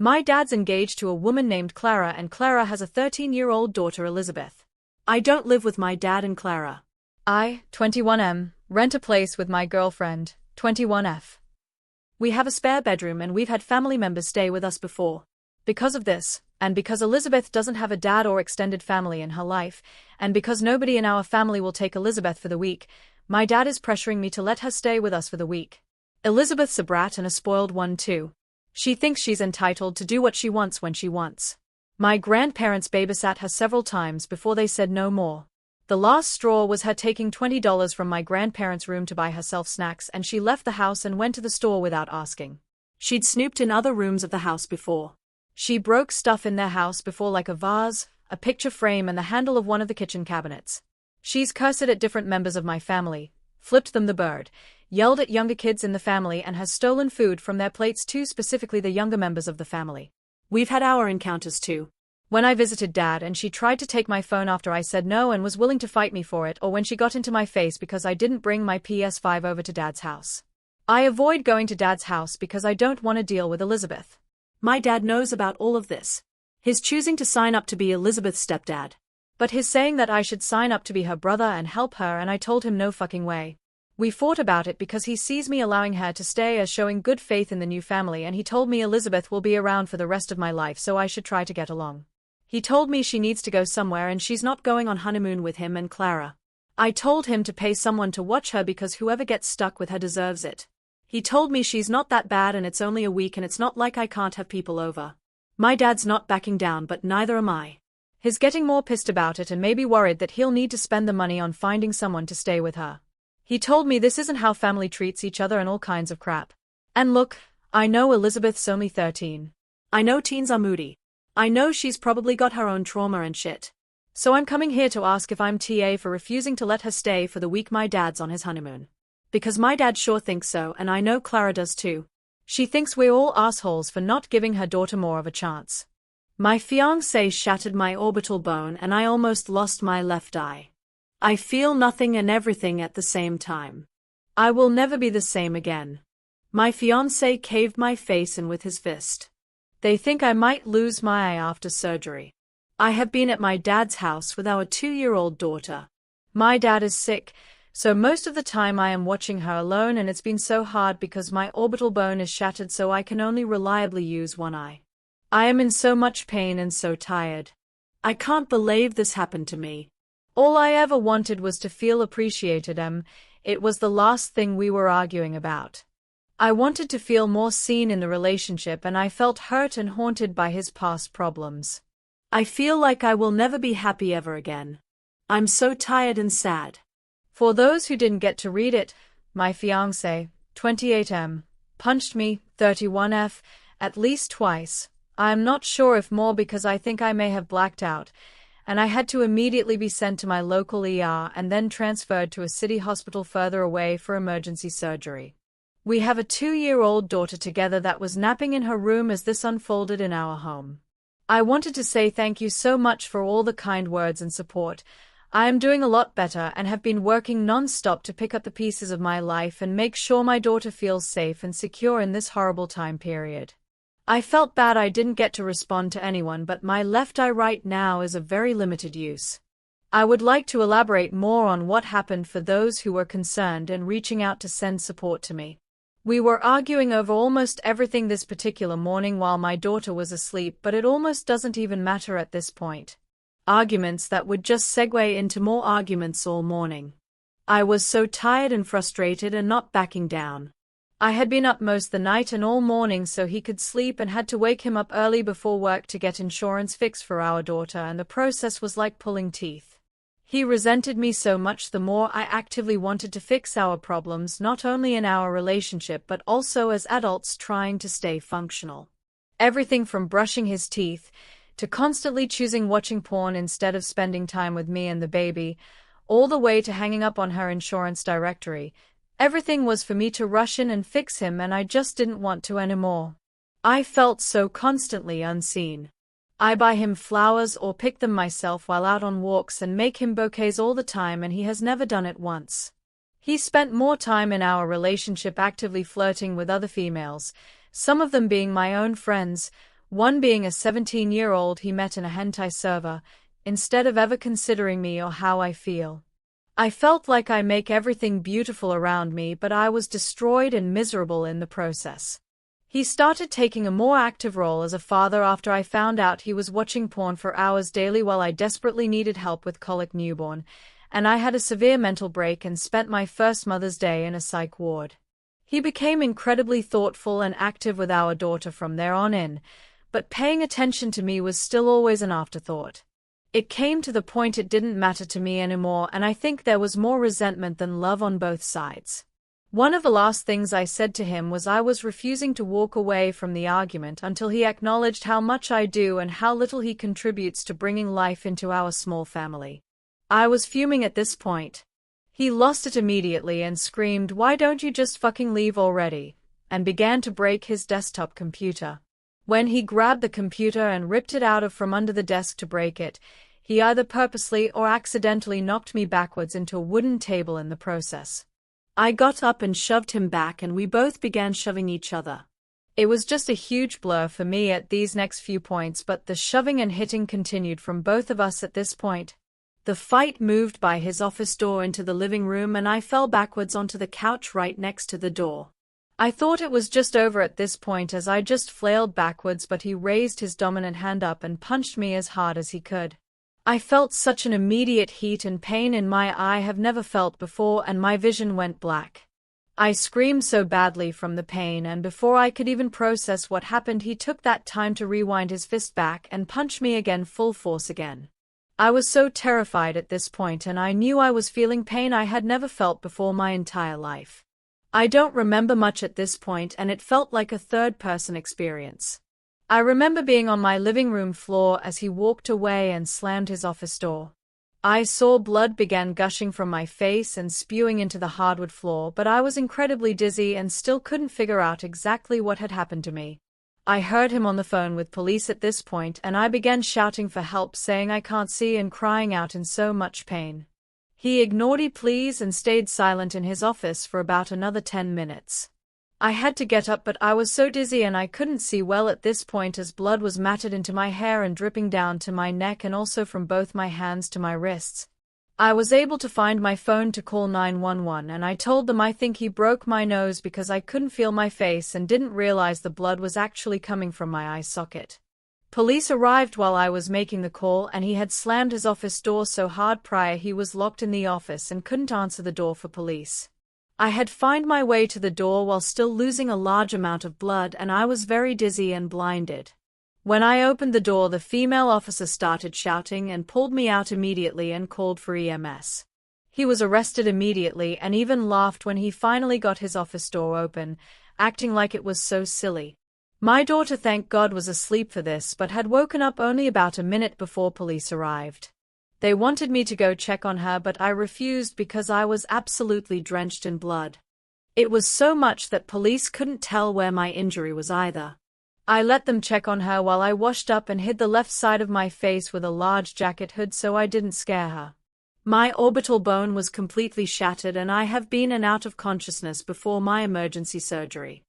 My dad's engaged to a woman named Clara, and Clara has a 13-year-old daughter, Elizabeth. I don't live with my dad and Clara. I, 21M, rent a place with my girlfriend, 21F. We have a spare bedroom and we've had family members stay with us before. Because of this, and because Elizabeth doesn't have a dad or extended family in her life, and because nobody in our family will take Elizabeth for the week, my dad is pressuring me to let her stay with us for the week. Elizabeth's a brat and a spoiled one too. She thinks she's entitled to do what she wants when she wants. My grandparents babysat her several times before they said no more. The last straw was her taking $20 from my grandparents' room to buy herself snacks, and she left the house and went to the store without asking. She'd snooped in other rooms of the house before. She broke stuff in their house before, like a vase, a picture frame, and the handle of one of the kitchen cabinets. She's cursed at different members of my family, flipped them the bird, yelled at younger kids in the family, and has stolen food from their plates too, specifically the younger members of the family. We've had our encounters too. When I visited Dad and she tried to take my phone after I said no and was willing to fight me for it, or when she got into my face because I didn't bring my PS5 over to Dad's house. I avoid going to Dad's house because I don't want to deal with Elizabeth. My dad knows about all of this. His choosing to sign up to be Elizabeth's stepdad. But his saying that I should sign up to be her brother and help her, and I told him no fucking way. We fought about it because he sees me allowing her to stay as showing good faith in the new family, and he told me Elizabeth will be around for the rest of my life, so I should try to get along. He told me she needs to go somewhere and she's not going on honeymoon with him and Clara. I told him to pay someone to watch her because whoever gets stuck with her deserves it. He told me she's not that bad and it's only a week and it's not like I can't have people over. My dad's not backing down, but neither am I. He's getting more pissed about it and maybe worried that he'll need to spend the money on finding someone to stay with her. He told me this isn't how family treats each other and all kinds of crap. And look, I know Elizabeth's only 13. I know teens are moody. I know she's probably got her own trauma and shit. So I'm coming here to ask if I'm TA for refusing to let her stay for the week my dad's on his honeymoon. Because my dad sure thinks so, and I know Clara does too. She thinks we're all assholes for not giving her daughter more of a chance. My fiancé shattered my orbital bone and I almost lost my left eye. I feel nothing and everything at the same time. I will never be the same again. My fiancé caved my face in with his fist. They think I might lose my eye after surgery. I have been at my dad's house with our 2-year-old daughter. My dad is sick, so most of the time I am watching her alone, and it's been so hard because my orbital bone is shattered, so I can only reliably use one eye. I am in so much pain and so tired. I can't believe this happened to me. All I ever wanted was to feel appreciated. It was the last thing we were arguing about. I wanted to feel more seen in the relationship, and I felt hurt and haunted by his past problems. I feel like I will never be happy ever again. I'm so tired and sad. For those who didn't get to read it, my fiancé, 28M, punched me, 31F, at least twice. I am not sure if more because I think I may have blacked out, and I had to immediately be sent to my local ER and then transferred to a city hospital further away for emergency surgery. We have a 2-year-old daughter together that was napping in her room as this unfolded in our home. I wanted to say thank you so much for all the kind words and support. I am doing a lot better and have been working non-stop to pick up the pieces of my life and make sure my daughter feels safe and secure in this horrible time period. I felt bad I didn't get to respond to anyone, but my left eye right now is of very limited use. I would like to elaborate more on what happened for those who were concerned and reaching out to send support to me. We were arguing over almost everything this particular morning while my daughter was asleep, but it almost doesn't even matter at this point. Arguments that would just segue into more arguments all morning. I was so tired and frustrated and not backing down. I had been up most the night and all morning so he could sleep, and had to wake him up early before work to get insurance fixed for our daughter, and the process was like pulling teeth. He resented me so much the more I actively wanted to fix our problems, not only in our relationship but also as adults trying to stay functional. Everything from brushing his teeth, to constantly choosing watching porn instead of spending time with me and the baby, all the way to hanging up on her insurance directory. Everything was for me to rush in and fix him, and I just didn't want to anymore. I felt so constantly unseen. I buy him flowers or pick them myself while out on walks and make him bouquets all the time, and he has never done it once. He spent more time in our relationship actively flirting with other females, some of them being my own friends, One being a 17-year-old he met in a hentai server, instead of ever considering me or how I feel. I felt like I make everything beautiful around me, but I was destroyed and miserable in the process. He started taking a more active role as a father after I found out he was watching porn for hours daily while I desperately needed help with colic newborn, and I had a severe mental break and spent my first Mother's Day in a psych ward. He became incredibly thoughtful and active with our daughter from there on in, but paying attention to me was still always an afterthought. It came to the point it didn't matter to me anymore, and I think there was more resentment than love on both sides. One of the last things I said to him was I was refusing to walk away from the argument until he acknowledged how much I do and how little he contributes to bringing life into our small family. I was fuming at this point. He lost it immediately and screamed, "Why don't you just fucking leave already?" and began to break his desktop computer. When he grabbed the computer and ripped it out from under the desk to break it, he either purposely or accidentally knocked me backwards into a wooden table in the process. I got up and shoved him back, and we both began shoving each other. It was just a huge blur for me at these next few points, but the shoving and hitting continued from both of us at this point. The fight moved by his office door into the living room, and I fell backwards onto the couch right next to the door. I thought it was just over at this point as I just flailed backwards, but he raised his dominant hand up and punched me as hard as he could. I felt such an immediate heat and pain in my eye I have never felt before, and my vision went black. I screamed so badly from the pain, and before I could even process what happened, he took that time to rewind his fist back and punch me again, full force again. I was so terrified at this point, and I knew I was feeling pain I had never felt before my entire life. I don't remember much at this point, and it felt like a third-person experience. I remember being on my living room floor as he walked away and slammed his office door. I saw blood began gushing from my face and spewing into the hardwood floor, but I was incredibly dizzy and still couldn't figure out exactly what had happened to me. I heard him on the phone with police at this point, and I began shouting for help, saying I can't see and crying out in so much pain. He ignored my pleas and stayed silent in his office for about another 10 minutes. I had to get up, but I was so dizzy and I couldn't see well at this point as blood was matted into my hair and dripping down to my neck and also from both my hands to my wrists. I was able to find my phone to call 911, and I told them I think he broke my nose because I couldn't feel my face and didn't realize the blood was actually coming from my eye socket. Police arrived while I was making the call, and he had slammed his office door so hard prior he was locked in the office and couldn't answer the door for police. I had found my way to the door while still losing a large amount of blood, and I was very dizzy and blinded. When I opened the door, the female officer started shouting and pulled me out immediately and called for EMS. He was arrested immediately and even laughed when he finally got his office door open, acting like it was so silly. My daughter, thank God, was asleep for this, but had woken up only about a minute before police arrived. They wanted me to go check on her, but I refused because I was absolutely drenched in blood. It was so much that police couldn't tell where my injury was either. I let them check on her while I washed up and hid the left side of my face with a large jacket hood so I didn't scare her. My orbital bone was completely shattered, and I have been in out of consciousness before my emergency surgery.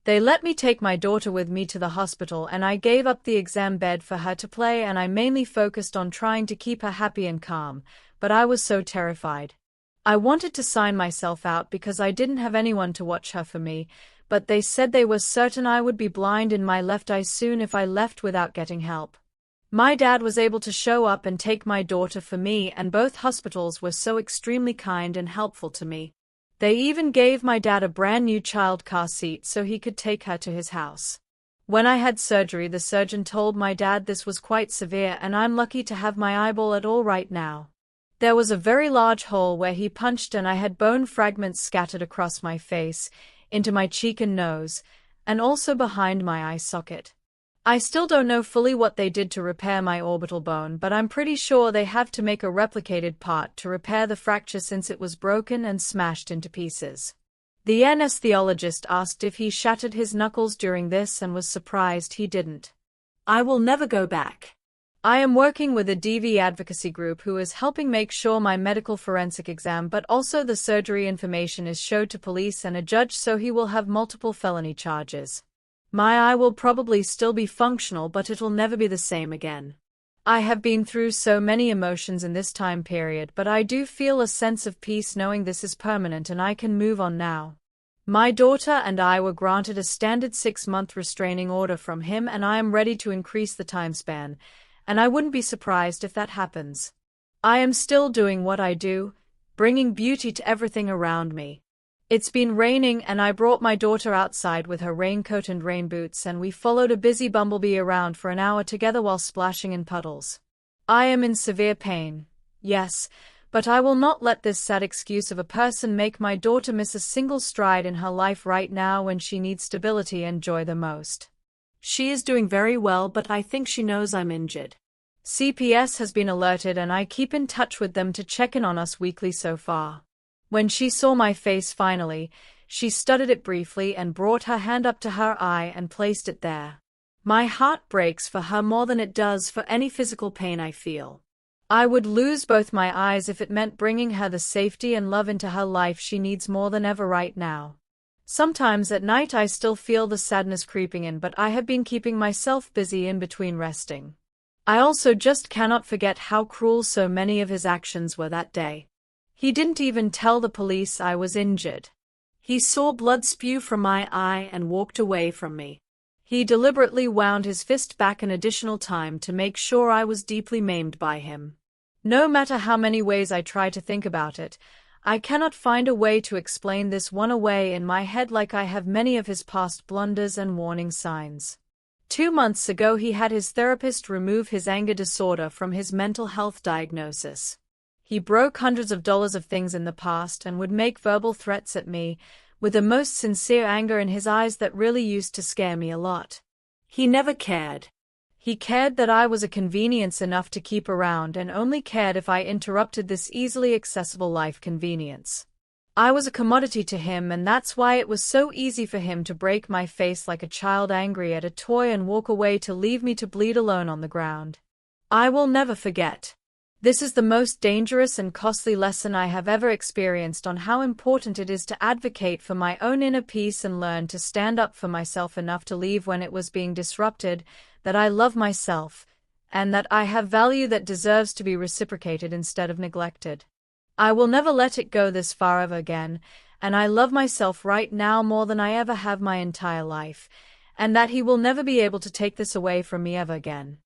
They let me take my daughter with me to the hospital, and I gave up the exam bed for her to play, and I mainly focused on trying to keep her happy and calm, but I was so terrified. I wanted to sign myself out because I didn't have anyone to watch her for me, but they said they were certain I would be blind in my left eye soon if I left without getting help. My dad was able to show up and take my daughter for me, and both hospitals were so extremely kind and helpful to me. They even gave my dad a brand new child car seat so he could take her to his house. When I had surgery, the surgeon told my dad this was quite severe and I'm lucky to have my eyeball at all right now. There was a very large hole where he punched, and I had bone fragments scattered across my face, into my cheek and nose, and also behind my eye socket. I still don't know fully what they did to repair my orbital bone, but I'm pretty sure they have to make a replicated part to repair the fracture since it was broken and smashed into pieces. The anesthesiologist asked if he shattered his knuckles during this and was surprised he didn't. I will never go back. I am working with a DV advocacy group who is helping make sure my medical forensic exam but also the surgery information is showed to police and a judge, so he will have multiple felony charges. My eye will probably still be functional, but it'll never be the same again. I have been through so many emotions in this time period, but I do feel a sense of peace knowing this is permanent and I can move on now. My daughter and I were granted a standard 6-month restraining order from him, and I am ready to increase the time span, and I wouldn't be surprised if that happens. I am still doing what I do, bringing beauty to everything around me. It's been raining and I brought my daughter outside with her raincoat and rain boots, and we followed a busy bumblebee around for an hour together while splashing in puddles. I am in severe pain, yes, but I will not let this sad excuse of a person make my daughter miss a single stride in her life right now when she needs stability and joy the most. She is doing very well, but I think she knows I'm injured. CPS has been alerted and I keep in touch with them to check in on us weekly so far. When she saw my face finally, she studied it briefly and brought her hand up to her eye and placed it there. My heart breaks for her more than it does for any physical pain I feel. I would lose both my eyes if it meant bringing her the safety and love into her life she needs more than ever right now. Sometimes at night I still feel the sadness creeping in, but I have been keeping myself busy in between resting. I also just cannot forget how cruel so many of his actions were that day. He didn't even tell the police I was injured. He saw blood spew from my eye and walked away from me. He deliberately wound his fist back an additional time to make sure I was deeply maimed by him. No matter how many ways I try to think about it, I cannot find a way to explain this one away in my head like I have many of his past blunders and warning signs. 2 months ago he had his therapist remove his anger disorder from his mental health diagnosis. He broke hundreds of dollars of things in the past and would make verbal threats at me, with the most sincere anger in his eyes that really used to scare me a lot. He never cared. He cared that I was a convenience enough to keep around and only cared if I interrupted this easily accessible life convenience. I was a commodity to him, and that's why it was so easy for him to break my face like a child angry at a toy and walk away to leave me to bleed alone on the ground. I will never forget. This is the most dangerous and costly lesson I have ever experienced on how important it is to advocate for my own inner peace and learn to stand up for myself enough to leave when it was being disrupted, that I love myself, and that I have value that deserves to be reciprocated instead of neglected. I will never let it go this far ever again, and I love myself right now more than I ever have my entire life, and that he will never be able to take this away from me ever again.